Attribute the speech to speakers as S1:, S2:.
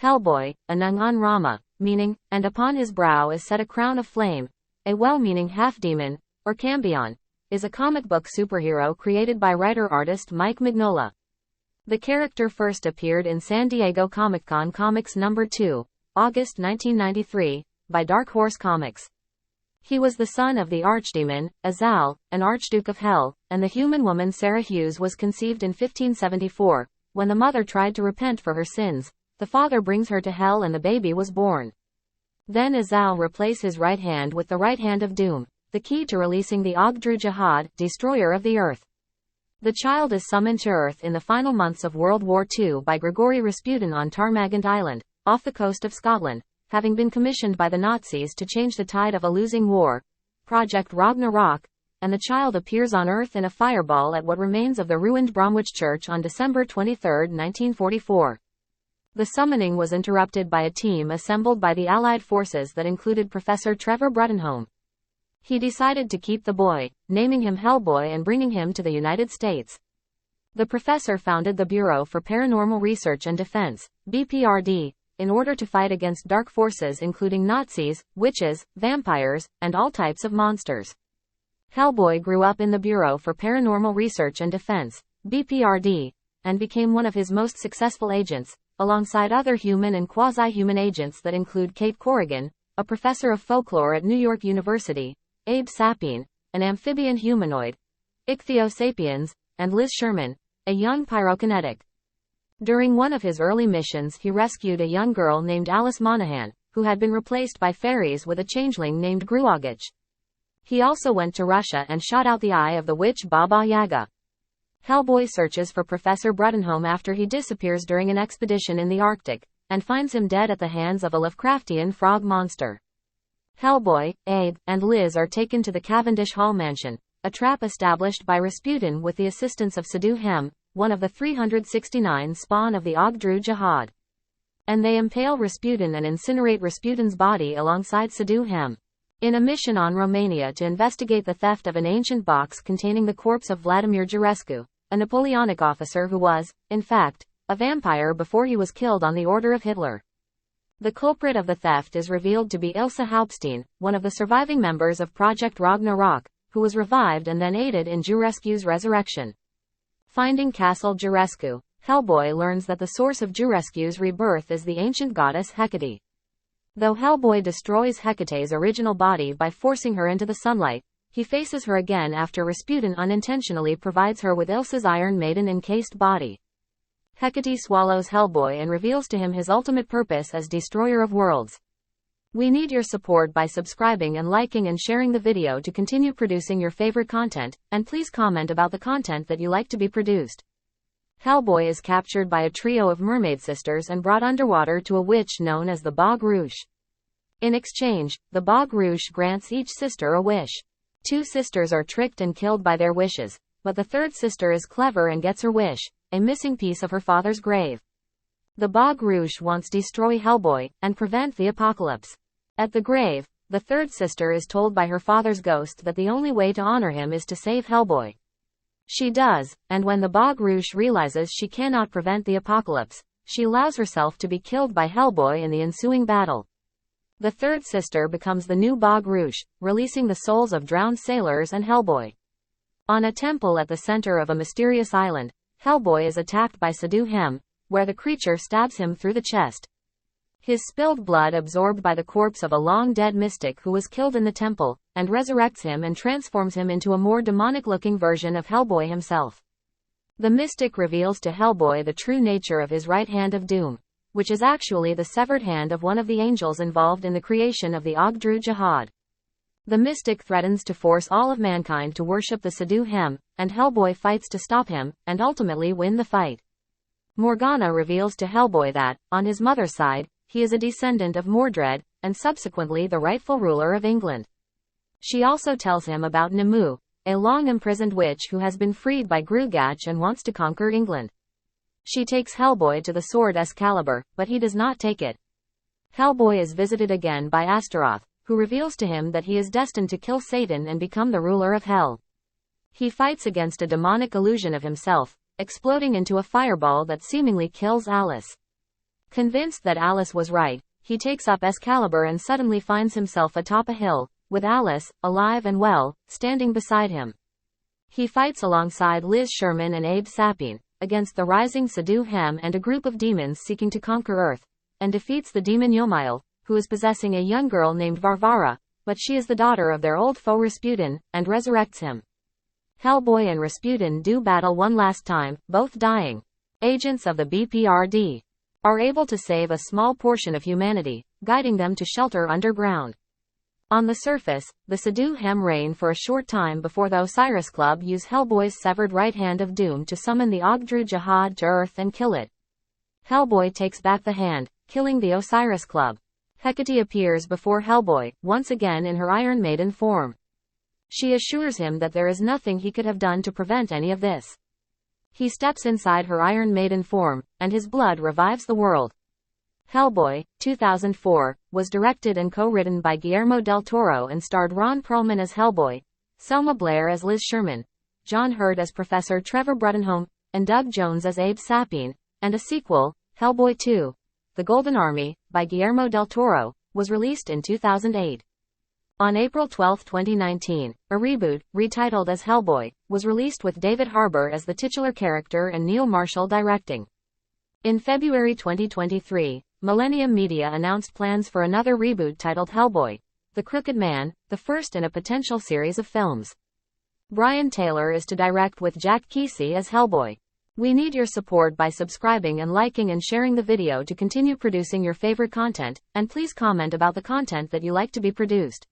S1: Hellboy, Anung Un Rama, meaning, and upon his brow is set a crown of flame, a well-meaning half-demon, or Cambion, is a comic book superhero created by writer-artist Mike Mignola. The character first appeared in San Diego Comic-Con Comics No. 2, August 1993, by Dark Horse Comics. He was the son of the archdemon, Azzael, an Archduke of Hell, and the human woman Sarah Hughes was conceived in 1574. When the mother tried to repent for her sins, the father brings her to hell and the baby was born. Then Azzael replaces his right hand with the right hand of doom, the key to releasing the Ogdru Jahad, destroyer of the earth. The child is summoned to Earth in the final months of World War II by Grigori Rasputin on Tarmagant Island, off the coast of Scotland, having been commissioned by the Nazis to change the tide of a losing war, Project Ragna Rok, and the child appears on Earth in a fireball at what remains of the ruined Bromwich Church on December 23, 1944. The summoning was interrupted by a team assembled by the Allied forces that included Professor Trevor Bruttenholm. He decided to keep the boy, naming him Hellboy and bringing him to the United States. The professor founded the Bureau for Paranormal Research and Defense, B.P.R.D., in order to fight against dark forces including Nazis, witches, vampires, and all types of monsters. Hellboy grew up in the Bureau for Paranormal Research and Defense, B.P.R.D., and became one of his most successful agents, alongside other human and quasi-human agents that include Kate Corrigan, a professor of folklore at New York University, Abe Sapien, an amphibian humanoid, Ichthyosapiens, and Liz Sherman, a young pyrokinetic. During one of his early missions he rescued a young girl named Alice Monaghan, who had been replaced by fairies with a changeling named Grigori. He also went to Russia and shot out the eye of the witch Baba Yaga. Hellboy searches for Professor Bruttenholm after he disappears during an expedition in the Arctic, and finds him dead at the hands of a Lovecraftian frog monster. Hellboy, Abe, and Liz are taken to the Cavendish Hall mansion, a trap established by Rasputin with the assistance of Sadu-Hem, one of the 369 spawn of the Ogdru Jahad. And they impale Rasputin and incinerate Rasputin's body alongside Sadu-Hem. In a mission on Romania to investigate the theft of an ancient box containing the corpse of Vladimir Jurescu, a Napoleonic officer who was, in fact, a vampire before he was killed on the order of Hitler. The culprit of the theft is revealed to be Ilse Hauptstein, one of the surviving members of Project Ragna Rok, who was revived and then aided in Jurescu's resurrection. Finding Castle Jurescu, Hellboy learns that the source of Jurescu's rebirth is the ancient goddess Hecate. Though Hellboy destroys Hecate's original body by forcing her into the sunlight, he faces her again after Rasputin unintentionally provides her with Ilse's Iron Maiden encased body. Hecate swallows Hellboy and reveals to him his ultimate purpose as destroyer of worlds. We need your support by subscribing and liking and sharing the video to continue producing your favorite content, and please comment about the content that you like to be produced. Hellboy is captured by a trio of mermaid sisters and brought underwater to a witch known as the Bog Rouge. In exchange, the Bog Rouge grants each sister a wish. Two sisters are tricked and killed by their wishes, but the third sister is clever and gets her wish, a missing piece of her father's grave. The Bog Rouge wants to destroy Hellboy and prevent the apocalypse. At the grave, the third sister is told by her father's ghost that the only way to honor him is to save Hellboy. She does, and when the Bog Rouge realizes she cannot prevent the apocalypse, she allows herself to be killed by Hellboy in the ensuing battle. The third sister becomes the new Bog Rouge, releasing the souls of drowned sailors and Hellboy. On a temple at the center of a mysterious island, Hellboy is attacked by Sadu-Hem, where the creature stabs him through the chest. His spilled blood absorbed by the corpse of a long-dead mystic who was killed in the temple, and resurrects him and transforms him into a more demonic-looking version of Hellboy himself. The mystic reveals to Hellboy the true nature of his right hand of doom, which is actually the severed hand of one of the angels involved in the creation of the Ogdru Jahad. The mystic threatens to force all of mankind to worship the Sadu-Hem, and Hellboy fights to stop him, and ultimately win the fight. Morgana reveals to Hellboy that, on his mother's side, he is a descendant of Mordred, and subsequently the rightful ruler of England. She also tells him about Nimue, a long-imprisoned witch who has been freed by Grugach and wants to conquer England. She takes Hellboy to the sword Excalibur, but he does not take it. Hellboy is visited again by Astaroth, who reveals to him that he is destined to kill Satan and become the ruler of Hell. He fights against a demonic illusion of himself, exploding into a fireball that seemingly kills Alice. Convinced that Alice was right, he takes up Excalibur and suddenly finds himself atop a hill, with Alice, alive and well, standing beside him. He fights alongside Liz Sherman and Abe Sapien, against the rising Sadu-Hem and a group of demons seeking to conquer Earth, and defeats the demon Yomail, who is possessing a young girl named Varvara, but she is the daughter of their old foe Rasputin, and resurrects him. Hellboy and Rasputin do battle one last time, both dying. Agents of the B.P.R.D. are able to save a small portion of humanity, guiding them to shelter underground. On the surface, the Sadu-Hem reign for a short time before the Osiris Club use Hellboy's severed right hand of doom to summon the Ogdru Jahad to Earth and kill it. Hellboy takes back the hand, killing the Osiris Club. Hecate appears before Hellboy, once again in her Iron Maiden form. She assures him that there is nothing he could have done to prevent any of this. He steps inside her Iron Maiden form, and his blood revives the world. Hellboy, 2004, was directed and co-written by Guillermo del Toro and starred Ron Perlman as Hellboy, Selma Blair as Liz Sherman, John Hurt as Professor Trevor Bruttenholm, and Doug Jones as Abe Sapien, and a sequel, Hellboy 2, The Golden Army, by Guillermo del Toro, was released in 2008. On April 12, 2019, a reboot, retitled as Hellboy, was released with David Harbour as the titular character and Neil Marshall directing. In February 2023, Millennium Media announced plans for another reboot titled Hellboy, The Crooked Man, the first in a potential series of films. Brian Taylor is to direct with Jack Kesey as Hellboy. We need your support by subscribing and liking and sharing the video to continue producing your favorite content, and please comment about the content that you like to be produced.